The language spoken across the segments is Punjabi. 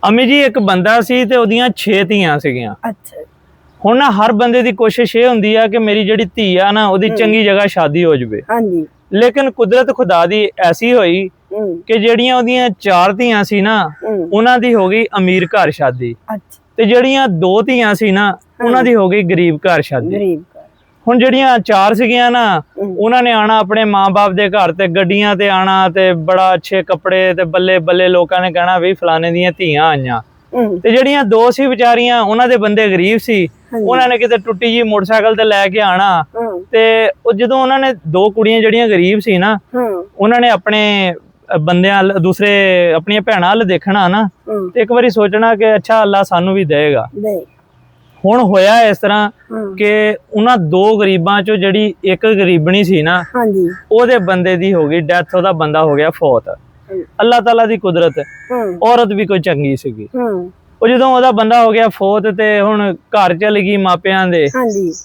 ਅਮੀ ਜੀ ਇੱਕ ਬੰਦਾ ਸੀ ਤੇ ਉਹਦੀਆਂ 6 ਧੀਆਂ ਸੀਗੀਆਂ। ਅੱਛਾ। ਹੁਣ ਨਾ ਹਰ ਬੰਦੇ ਦੀ ਕੋਸ਼ਿਸ਼ ਇਹ ਹੁੰਦੀ ਆ ਕਿ ਮੇਰੀ ਜਿਹੜੀ ਧੀ ਆ ਨਾ ਉਹਦੀ ਚੰਗੀ ਜਗ੍ਹਾ ਸ਼ਾਦੀ ਹੋ ਜਾਵੇ। ਹਾਂਜੀ। ਲੇਕਿਨ ਕੁਦਰਤ ਖੁਦਾ ਦੀ ਐਸੀ ਹੋਈ ਕਿ ਜਿਹੜੀਆਂ ਉਹਦੀਆਂ 4 ਧੀਆਂ ਸੀ ਨਾ ਉਹਨਾਂ ਦੀ ਹੋ ਗਈ ਅਮੀਰ ਘਰ ਸ਼ਾਦੀ। ਅੱਛਾ। ਤੇ ਜਿਹੜੀਆਂ 2 ਧੀਆਂ ਸੀ ਨਾ ਉਹਨਾਂ ਦੀ ਹੋ ਗਈ ਗਰੀਬ ਘਰ ਸ਼ਾਦੀ। ਹੁਣ ਜਿਹੜੀਆਂ 4 ਸੀਗੀਆਂ ਨਾ ਉਹਨਾਂ ਨੇ ਆਣਾ ਆਪਣੇ ਮਾਂ-ਬਾਪ ਦੇ ਘਰ ਤੇ ਗੱਡੀਆਂ ਤੇ ਆਣਾ ਤੇ ਬੜਾ ਅੱਛੇ ਕੱਪੜੇ ਤੇ ਬੱਲੇ ਬੱਲੇ ਲੋਕਾਂ ਨੇ ਕਹਿਣਾ ਵੀ ਫਲਾਣੇ ਦੀਆਂ ਧੀਆਂ ਆਈਆਂ। ਤੇ ਜਿਹੜੀਆਂ 2 ਸੀ ਵਿਚਾਰੀਆਂ ਉਹਨਾਂ ਦੇ ਬੰਦੇ ਗਰੀਬ ਸੀ, ਉਹਨਾਂ ਨੇ ਕਿਤੇ ਟੁੱਟੀ ਜੀ ਮੋਟਰਸਾਈਕਲ ਤੇ ਲੈ ਕੇ ਆਣਾ ਤੇ ਉਹ ਜਦੋਂ ਉਹਨਾਂ ਨੇ 2 ਕੁੜੀਆਂ ਜਿਹੜੀਆਂ ਗਰੀਬ ਸੀ ਨਾ ਉਹਨਾਂ ਨੇ ਆਪਣੇ ਬੰਦਿਆਂ ਦੂਸਰੇ ਆਪਣੀਆਂ ਭੈਣਾਂ ਵੱਲ ਦੇਖਣਾ ਨਾ ਤੇ ਇੱਕ ਵਾਰੀ ਸੋਚਣਾ ਕਿ ਅੱਛਾ ਅੱਲਾ ਸਾਨੂੰ ਵੀ ਦੇਗਾ। ਹੁਣ ਹੋਇਆ ਇਸ ਤਰ੍ਹਾਂ ਕਿ ਉਹਨਾਂ 2 ਗਰੀਬਾਂ ਚੋਂ ਜਿਹੜੀ ਇੱਕ ਗਰੀਬਣੀ ਸੀ ਨਾ ਉਹਦੇ ਬੰਦੇ ਦੀ ਹੋ ਗਈ ਡੈਥ, ਉਹਦਾ ਬੰਦਾ ਹੋ ਗਿਆ ਫੌਤ। ਅੱਲਾਹ ਤਾਲਾ ਦੀ ਕੁਦਰਤ, ਔਰਤ ਵੀ ਕੋਈ ਚੰਗੀ ਸੀਗੀ। ਉਹ ਜਦੋਂ ਉਹਦਾ ਬੰਦਾ ਹੋ ਗਿਆ ਫੌਤ ਤੇ ਹੁਣ ਘਰ ਚਲ ਗਈ ਮਾਪਿਆਂ ਦੇ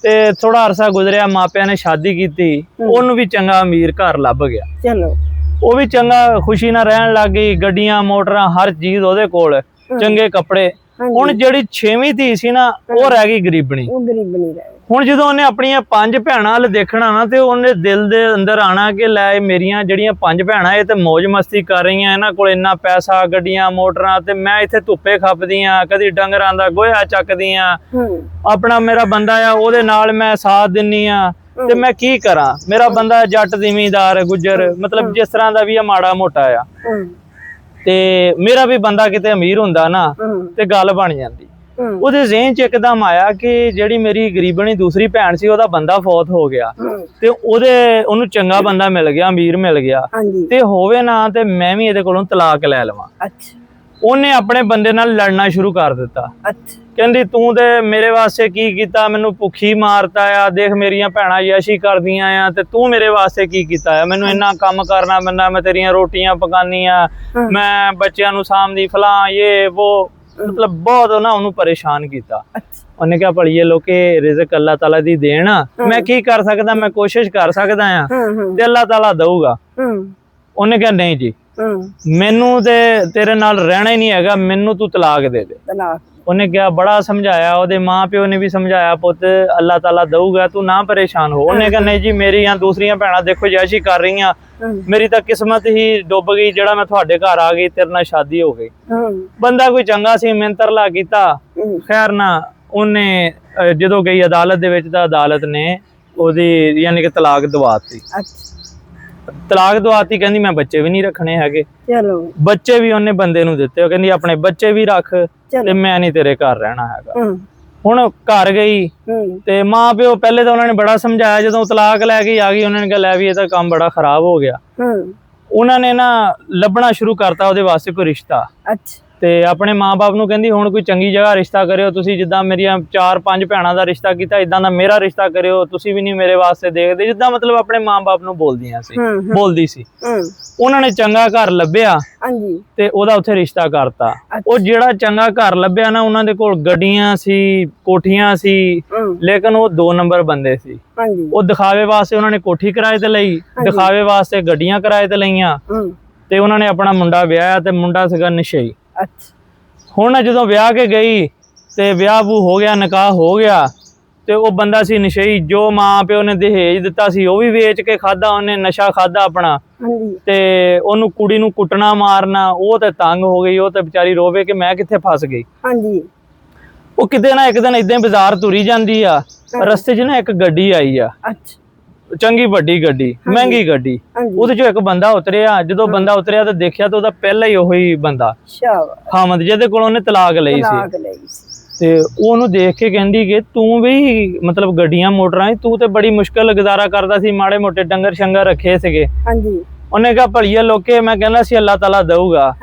ਤੇ ਥੋੜਾ ਅਰਸਾ ਗੁਜ਼ਰਿਆ, ਮਾਪਿਆਂ ਨੇ ਸ਼ਾਦੀ ਕੀਤੀ, ਉਹਨੂੰ ਵੀ ਚੰਗਾ ਅਮੀਰ ਘਰ ਲੱਭ ਗਿਆ। ਚਲੋ ਉਹ ਵੀ ਚੰਗਾ ਖੁਸ਼ੀ ਨਾਲ ਰਹਿਣ ਲੱਗ ਗਈ, ਗੱਡੀਆਂ ਮੋਟਰਾਂ ਹਰ ਚੀਜ਼ ਉਹਦੇ ਕੋਲ, ਚੰਗੇ ਕੱਪੜੇ। ਹੁਣ ਜਿਹੜੀ 6ਵੀਂ ਧੀ ਸੀ ਨਾ ਉਹ ਰਹਿ ਗਈ ਗਰੀਬਣੀ। ਹੁਣ ਜਦੋਂ ਉਹਨੇ ਆਪਣੀਆਂ 5 ਭੈਣਾਂ ਵੱਲ ਦੇਖਣਾ ਨਾ ਤੇ ਉਹਨੇ ਦਿਲ ਦੇ ਅੰਦਰ ਆਣਾ ਕਿ ਲੈ ਮੇਰੀਆਂ ਜਿਹੜੀਆਂ 5 ਭੈਣਾਂ ਇਹ ਤੇ ਮौज ਮਸਤੀ ਕਰ ਰਹੀਆਂ, ਇਹਨਾਂ ਕੋਲ ਇੰਨਾ ਪੈਸਾ, ਗੱਡੀਆਂ ਮੋਟਰਾਂ, ਤੇ ਮੈਂ ਇੱਥੇ ਧੁੱਪੇ ਖੱਪਦੀਆਂ, ਕਦੀ ਡੰਗਰਾਂ ਦਾ ਗੋਹਾ ਚੱਕਦੀਆਂ, ਆਪਣਾ ਮੇਰਾ ਬੰਦਾ ਆ ਉਹਦੇ ਨਾਲ ਮੈਂ ਸਾਥ ਦਿੰਨੀ ਆ ਤੇ ਮੈਂ ਕੀ ਕਰਾਂ। ਮੇਰਾ ਬੰਦਾ ਜੱਟ ਜ਼ਿਮੀਂਦਾਰ ਗੁੱਜਰ ਮਤਲਬ ਜਿਸ ਤਰ੍ਹਾਂ ਦਾ ਵੀ ਆ ਮਾੜਾ ਮੋਟਾ ਆ ਤੇ ਮੇਰਾ ਵੀ ਬੰਦਾ ਕਿਤੇ ਅਮੀਰ ਹੁੰਦਾ ਨਾ ਤੇ ਗੱਲ ਬਣ ਜਾਂਦੀ। ਉਹਦੇ ਜ਼ਿਹਨ ਚ ਇੱਕਦਮ ਆਇਆ ਕਿ ਜਿਹੜੀ ਮੇਰੀ ਗਰੀਬਣੀ ਦੂਸਰੀ ਭੈਣ ਸੀ ਉਹਦਾ ਬੰਦਾ ਫੌਤ ਹੋ ਗਿਆ ਤੇ ਉਹਨੂੰ ਚੰਗਾ ਬੰਦਾ ਮਿਲ ਗਿਆ, ਅਮੀਰ ਮਿਲ ਗਿਆ ਤੇ ਹੋਵੇ ਨਾ ਤੇ ਮੈਂ ਵੀ ਇਹਦੇ ਕੋਲੋਂ ਤਲਾਕ ਲੈ ਲਵਾਂ। ਉਹਨੇ ਆਪਣੇ ਬੰਦੇ ਨਾਲ ਲੜਨਾ ਸ਼ੁਰੂ ਕਰ ਦਿੱਤਾ। ਕਹਿੰਦੀ ਤੂੰ ਤੇ ਮੇਰੇ ਵਾਸਤੇ ਕੀ ਕੀਤਾ, ਮੈਨੂੰ ਭੁੱਖੀ ਮਾਰਤਾ ਆ, ਦੇਖ ਮੇਰੀਆਂ ਭੈਣਾਂ ਯਸ਼ੀ ਕਰਦੀਆਂ ਆ ਤੇ ਤੂੰ ਮੇਰੇ ਵਾਸਤੇ ਕੀ ਕੀਤਾ ਆ, ਮੈਨੂੰ ਇੰਨਾ ਕੰਮ ਕਰਨਾ ਪੈਂਦਾ, ਮੈਂ ਤੇਰੀਆਂ ਰੋਟੀਆਂ ਪਕਾਨੀਆਂ, ਮੈਂ ਬੱਚਿਆਂ ਨੂੰ ਸਾਂਭਦੀ, ਫਲਾਂ ਇਹ ਉਹ, ਮਤਲਬ ਬਹੁਤ ਨਾ ਉਹਨੂੰ ਪਰੇਸ਼ਾਨ ਕੀਤਾ। ਉਹਨੇ ਕਿਹਾ ਭਲੀਏ ਲੋਕੇ ਰਿਜ਼ਕ ਅੱਲਾਹ ਤਾਲਾ ਦੀ ਦੇਣ ਆ, ਮੈਂ ਕੀ ਕਰ ਸਕਦਾ, ਮੈਂ ਕੋਸ਼ਿਸ਼ ਕਰ ਸਕਦਾ ਆ ਤੇ ਅੱਲਾਹ ਤਾਲਾ ਦਊਗਾ। ਉਹਨੇ ਕਿਹਾ ਨਹੀਂ ਜੀ ਮੈਨੂੰ ਤੇ ਤੇਰੇ ਨਾਲ ਰਹਿਣਾ ਹੀ ਨਹੀਂ ਹੈਗਾ, ਮੈਨੂੰ ਤੂੰ ਤਲਾਕ ਦੇ ਦੇ। ਉਹਨੇ ਕਿਹਾ ਬੜਾ ਸਮਝਾਇਆ, ਉਹਦੇ ਮਾਂ ਪਿਓ ਨੇ ਵੀ ਸਮਝਾਇਆ ਪੁੱਤ ਅੱਲਾਹ ਤਾਲਾ ਦਊਗਾ, ਤੂੰ ਨਾ ਪਰੇਸ਼ਾਨ ਹੋ। ਉਹਨੇ ਕਿਹਾ ਨਹੀਂ ਜੀ ਮੇਰੀਆਂ ਦੂਸਰੀਆਂ ਭੈਣਾਂ ਦੇਖੋ ਯਾਸ਼ੀ ਕਰ ਰਹੀਆਂ, ਮੇਰੀ ਤਾਂ ਕਿਸਮਤ ਹੀ ਡੁੱਬ ਗਈ ਜਿਹੜਾ ਮੈਂ ਤੁਹਾਡੇ ਘਰ ਆ ਗਈ, ਤੇਰੇ ਨਾਲ ਸ਼ਾਦੀ ਹੋ ਗਈ। ਬੰਦਾ ਕੋਈ ਚੰਗਾ ਸੀ, ਮਿਹਨਤਰਲਾ ਕੀਤਾ, ਖੈਰ ਨਾ ਉਹਨੇ ਜਦੋਂ ਗਈ ਅਦਾਲਤ ਦੇ ਵਿੱਚ ਤਾਂ ਅਦਾਲਤ ਨੇ ਉਹਦੀ ਯਾਨੀ ਕਿ ਤਲਾਕ ਦਵਾਤੀ। ਤਲਾਕ ਦਵਾਤੀ, ਕਹਿੰਦੀ ਮੈਂ ਬੱਚੇ ਵੀ ਨਹੀਂ ਰੱਖਣੇ ਹੈਗੇ। ਬੱਚੇ ਵੀ ਉਹਨੇ ਬੰਦੇ ਨੂੰ ਦਿੱਤੇ, ਉਹ ਕਹਿੰਦੀ ਆਪਣੇ ਬੱਚੇ ਵੀ ਰੱਖ ਤੇ ਮੈਂ ਨਹੀਂ ਤੇਰੇ ਘਰ ਰਹਿਣਾ ਹੈਗਾ। ਹੁਣ ਘਰ ਗਈ ਤੇ ਮਾਂ ਪਿਓ ਪਹਿਲੇ ਤਾਂ ਉਹਨਾਂ ਨੇ ਬੜਾ ਸਮਝਾਇਆ, ਜਦੋਂ ਤਲਾਕ ਲੈ ਕੇ ਆ ਗਈ ਉਹਨਾਂ ਨੇ ਕਿਹਾ ਲੈ ਵੀ ਇਹ ਤਾਂ ਕੰਮ ਬੜਾ ਖਰਾਬ ਹੋ ਗਿਆ। ਉਹਨਾਂ ਨੇ ਨਾ ਲੱਭਣਾ ਸ਼ੁਰੂ ਕਰਤਾ ਉਹਦੇ ਵਾਸਤੇ ਕੋਈ ਰਿਸ਼ਤਾ ਤੇ ਆਪਣੇ ਮਾਂ-ਬਾਪ ਨੂੰ ਕਹਿੰਦੀ ਹੁਣ ਕੋਈ ਚੰਗੀ ਜਗ੍ਹਾ ਰਿਸ਼ਤਾ ਕਰਿਓ, ਤੁਸੀਂ ਜਿੱਦਾਂ ਮੇਰੀਆਂ 4-5 ਭੈਣਾਂ ਦਾ ਰਿਸ਼ਤਾ ਕੀਤਾ ਇਦਾਂ ਦਾ ਮੇਰਾ ਰਿਸ਼ਤਾ ਕਰਿਓ, ਤੁਸੀਂ ਵੀ ਨਹੀਂ ਮੇਰੇ ਵਾਸਤੇ ਦੇਖਦੇ, ਜਿੱਦਾਂ ਮਤਲਬ ਆਪਣੇ ਮਾਂ-ਬਾਪ ਨੂੰ ਬੋਲਦੀ ਸੀ। ਉਹਨਾਂ ਨੇ ਚੰਗਾ ਘਰ ਲੱਭਿਆ ਤੇ ਉਹਦਾ ਉੱਥੇ ਰਿਸ਼ਤਾ ਕਰਤਾ। ਉਹ ਜਿਹੜਾ ਚੰਗਾ ਘਰ ਲੱਭਿਆ ਨਾ ਉਹਨਾਂ ਦੇ ਕੋਲ ਗੱਡੀਆਂ ਸੀ, ਕੋਠੀਆਂ ਸੀ, ਲੇਕਿਨ ਉਹ 2 ਨੰਬਰ ਬੰਦੇ ਸੀ। ਉਹ ਦਿਖਾਵੇ ਵਾਸਤੇ ਉਹਨਾਂ ਨੇ ਕੋਠੀ ਕਿਰਾਏ ਤੇ ਲਈ, ਦਿਖਾਵੇ ਵਾਸਤੇ ਗੱਡੀਆਂ ਕਿਰਾਏ ਤੇ ਲਈਆਂ ਤੇ ਉਹਨਾਂ ਨੇ ਆਪਣਾ ਮੁੰਡਾ ਵਿਆਹਿਆ ਤੇ ਮੁੰਡਾ ਸੀਗਾ ਨਸ਼ਈ। ਹੁਣ ਜਦੋਂ ਵਿਆਹ ਕੇ ਗਈ ਤੇ ਵਿਆਹ ਵੂ ਹੋ ਗਿਆ, ਨਿਕਾਹ ਹੋ ਗਿਆ ਤੇ ਉਹ ਬੰਦਾ ਸੀ ਨਸ਼ਈ, ਜੋ ਮਾਂ ਪਿਓ ਨੇ ਦਹੇਜ ਦਿੱਤਾ ਸੀ ਉਹ ਵੀ ਵੇਚ ਕੇ ਖਾਦਾ, ਉਹਨੇ ਨਸ਼ਾ ਖਾਦਾ ਆਪਣਾ ਤੇ ਉਹਨੂੰ ਕੁੜੀ ਨੂੰ ਕੁੱਟਣਾ ਮਾਰਨਾ। ਉਹ ਤੇ ਤੰਗ ਹੋ ਗਈ, ਉਹ ਤੇ ਵਿਚਾਰੀ ਰੋਵੇ ਕਿ ਮੈਂ ਕਿੱਥੇ ਫਸ ਗਈ। ਉਹ ਕਿਤੇ ਨਾ ਇੱਕ ਦਿਨ ਏਦਾਂ ਬਾਜ਼ਾਰ ਤੁਰੀ ਜਾਂਦੀ ਆ, ਰਸਤੇ 'ਚ ਨਾ ਇੱਕ ਗੱਡੀ ਆਈ ਆ, ਚੰਗੀ ਵੱਡੀ ਗੱਡੀ, ਮਹਿੰਗੀ ਗੱਡੀ, ਉਹਦੇ ਚੋਂ ਇੱਕ ਬੰਦਾ ਉਤਰਿਆ। ਜਦੋਂ ਬੰਦਾ ਉਤਰਿਆ ਤਾਂ ਦੇਖਿਆ ਤਾਂ ਉਹਦਾ ਪਹਿਲਾਂ ਹੀ ਉਹੀ ਬੰਦਾ ਖਾਮਦ ਜਿਹਦੇ ਕੋਲ ਉਹਨੇ ਤਲਾਕ ਲਈ ਸੀ ਤੇ ਉਹਨੂੰ ਦੇਖ ਕੇ ਕਹਿੰਦੀ ਕਿ ਤੂੰ ਵੀ ਮਤਲਬ ਗੱਡੀਆਂ ਮੋਟਰਾਂ, ਤੂੰ ਤੇ ਬੜੀ ਮੁਸ਼ਕਲ ਗੁਜ਼ਾਰਾ ਕਰਦਾ ਸੀ, ਮਾੜੇ ਮੋਟੇ ਡੰਗਰ ਸ਼ੰਗਰ ਰੱਖੇ ਸੀਗੇ। ਉਹਨੇ ਕਿਹਾ ਭਲੀਏ ਲੋਕੇ ਮੈਂ ਕਹਿੰਦਾ ਸੀ ਅੱਲਾਹ ਤਾਲਾ ਦਊਗਾ,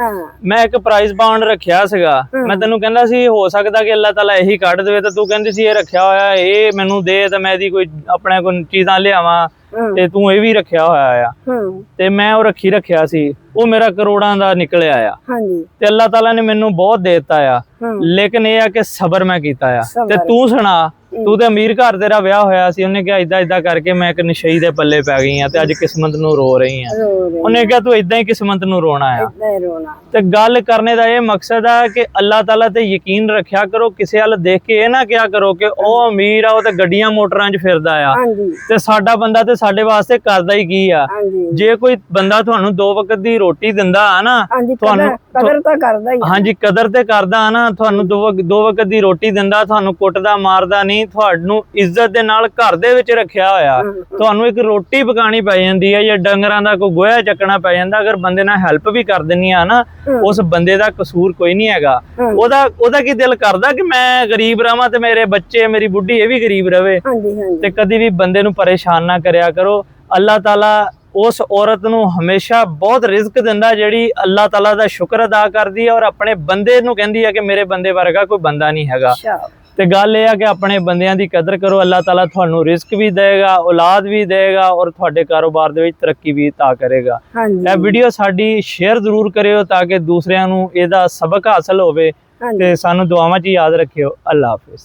ਮੈਂ ਇੱਕ ਪ੍ਰਾਈਜ਼ ਬਾਉਂਡ ਰੱਖਿਆ ਸੀਗਾ, ਮੈਂ ਤੈਨੂੰ ਕਹਿੰਦਾ ਸੀ ਹੋ ਸਕਦਾ ਕਿ ਅੱਲਾਹ ਤਾਲਾ ਇਹੀ ਕੱਢ ਦੇਵੇ, ਤੇ ਤੂੰ ਕਹਿੰਦੀ ਸੀ ਇਹ ਰੱਖਿਆ ਹੋਇਆ, ਇਹ ਮੈਨੂੰ ਦੇ ਤੇ ਮੈਂ ਇਹਦੀ ਕੋਈ ਆਪਣੇ ਕੋਈ ਚੀਜ਼ਾਂ ਲਿਆਵਾਂ ਤੇ ਤੂੰ ਇਹ ਵੀ ਰੱਖਿਆ ਹੋਇਆ ਆ ਤੇ ਮੈਂ ਉਹ ਰੱਖਿਆ ਸੀ। ਉਹ ਮੇਰਾ ਕਰੋੜਾਂ ਦਾ ਨਿਕਲਿਆ ਆ। ਹਾਂਜੀ ਤੇ ਅੱਲਾਹ ਤਾਲਾ ਨੇ ਮੈਨੂੰ ਬਹੁਤ ਦੇ ਦਿੱਤਾ ਆ, ਲੇਕਿਨ ਇਹ ਆ ਕਿ ਸਬਰ ਮੈਂ ਕੀਤਾ ਆ। ਤੇ ਤੂੰ ਸੁਣਾ, ਤੂੰ ਤੇ ਅਮੀਰ ਘਰ ਤੇਰਾ ਵਿਆਹ ਹੋਇਆ ਸੀ, ਉਹਨੇ ਕਿਹਾ ਇਦਾਂ ਇਦਾਂ ਕਰਕੇ ਮੈਂ ਇੱਕ ਨਸ਼ਈ ਦੇ ਪੱਲੇ ਪੈ ਗਈ ਆ ਤੇ ਅੱਜ ਕਿਸਮਤ ਨੂੰ ਰੋ ਰਹੀ ਆ। ਉਹਨੇ ਕਿਹਾ ਤੂੰ ਇਦਾਂ ਹੀ ਕਿਸਮਤ ਨੂੰ ਰੋਣਾ ਆ। ਤੇ ਗੱਲ ਕਰਨੇ ਦਾ ਇਹ ਮਕਸਦ ਆ ਕਿ ਅੱਲਾਹ ਤਾਲਾ ਤੇ ਯਕੀਨ ਰੱਖਿਆ ਕਰੋ, ਕਿਸੇ ਵੱਲ ਦੇਖ ਕੇ ਇਹ ਨਾ ਕਿਹਾ ਕਰੋ ਕਿ ਉਹ ਅਮੀਰ ਆ, ਉਹ ਤੇ ਗੱਡੀਆਂ ਮੋਟਰਾਂ 'ਚ ਫਿਰਦਾ ਆ ਤੇ ਸਾਡਾ ਬੰਦਾ ਤੇ ਸਾਡੇ ਵਾਸਤੇ ਕਰਦਾ ਹੀ ਕੀ ਆ। ਜੇ ਕੋਈ ਬੰਦਾ ਤੁਹਾਨੂੰ 2 ਵਕਤ ਦੀ ਰੋਟੀ ਦਿੰਦਾ ਆ ਨਾ, ਤੁਹਾਨੂੰ ਕਦਰ ਤਾਂ ਕਰਦਾ ਹੀ। ਹਾਂਜੀ, ਕਦਰ ਤੇ ਕਰਦਾ ਆ ਨਾ, ਤੁਹਾਨੂੰ 2 ਵਕਤ ਦੀ ਰੋਟੀ ਦਿੰਦਾ, ਤੁਹਾਨੂੰ ਕੁੱਟਦਾ ਮਾਰਦਾ ਨਹੀਂ, ਤੁਹਾਨੂੰ ਇੱਜ਼ਤ ਦੇ ਨਾਲ ਘਰ ਦੇ ਵਿੱਚ ਰੱਖਿਆ ਹੋਇਆ, ਤੁਹਾਨੂੰ ਇੱਕ ਰੋਟੀ ਪਕਾਣੀ ਪੈ ਜਾਂਦੀ ਹੈ ਜਾਂ ਡੰਗਰਾਂ ਦਾ ਕੋਈ ਗੋਹਾ ਚੱਕਣਾ ਪੈ ਜਾਂਦਾ, ਅਗਰ ਬੰਦੇ ਨਾਲ ਹੈਲਪ ਵੀ ਕਰ ਦਿੰਨੀ ਆ ਨਾ, ਉਸ ਬੰਦੇ ਦਾ ਕਸੂਰ ਕੋਈ ਨਹੀਂ ਹੈਗਾ। ਉਹਦਾ ਕੀ ਦਿਲ ਕਰਦਾ ਕਿ ਮੈਂ ਗਰੀਬ ਰਵਾਂ ਤੇ ਮੇਰੇ ਬੱਚੇ, ਮੇਰੀ ਬੁੱਢੀ ਇਹ ਵੀ ਗਰੀਬ ਰਵੇ। ਤੇ ਕਦੀ ਵੀ ਬੰਦੇ ਨੂੰ ਪਰੇਸ਼ਾਨ ਨਾ ਕਰਿਆ ਕਰੋ। ਅੱਲਾਹ ਤਾਲਾ ਉਸ ਔਰਤ ਨੂੰ ਹਮੇਸ਼ਾ ਬਹੁਤ ਰਿਜ਼ਕ ਦਿੰਦਾ ਜਿਹੜੀ ਅੱਲਾਹ ਤਾਲਾ ਦਾ ਸ਼ੁਕਰ ਅਦਾ ਕਰਦੀ ਹੈ ਔਰ ਆਪਣੇ ਬੰਦੇ ਨੂੰ ਕਹਿੰਦੀ ਹੈ ਕਿ ਮੇਰੇ ਬੰਦੇ ਵਰਗਾ ਕੋਈ ਬੰਦਾ ਨਹੀਂ ਹੈਗਾ। ਤੇ ਗੱਲ ਇਹ ਆ ਕਿ ਆਪਣੇ ਬੰਦਿਆਂ ਦੀ ਕਦਰ ਕਰੋ, ਅੱਲਾਹ ਤਾਲਾ ਤੁਹਾਨੂੰ ਰਿਜ਼ਕ ਵੀ ਦੇਗਾ, ਔਲਾਦ ਵੀ ਦੇਗਾ ਔਰ ਤੁਹਾਡੇ ਕਾਰੋਬਾਰ ਦੇ ਵਿੱਚ ਤਰੱਕੀ ਵੀ ਤਾ ਕਰੇਗਾ। ਇਹ ਵੀਡੀਓ ਸਾਡੀ ਸ਼ੇਅਰ ਜ਼ਰੂਰ ਕਰਿਓ ਤਾਂ ਕਿ ਦੂਸਰਿਆਂ ਨੂੰ ਇਹਦਾ ਸਬਕ ਹਾਸਲ ਹੋਵੇ ਤੇ ਸਾਨੂੰ ਦੁਆਵਾਂ 'ਚ ਯਾਦ ਰੱਖਿਓ। ਅੱਲਾਹ ਹਾਫਿਜ਼।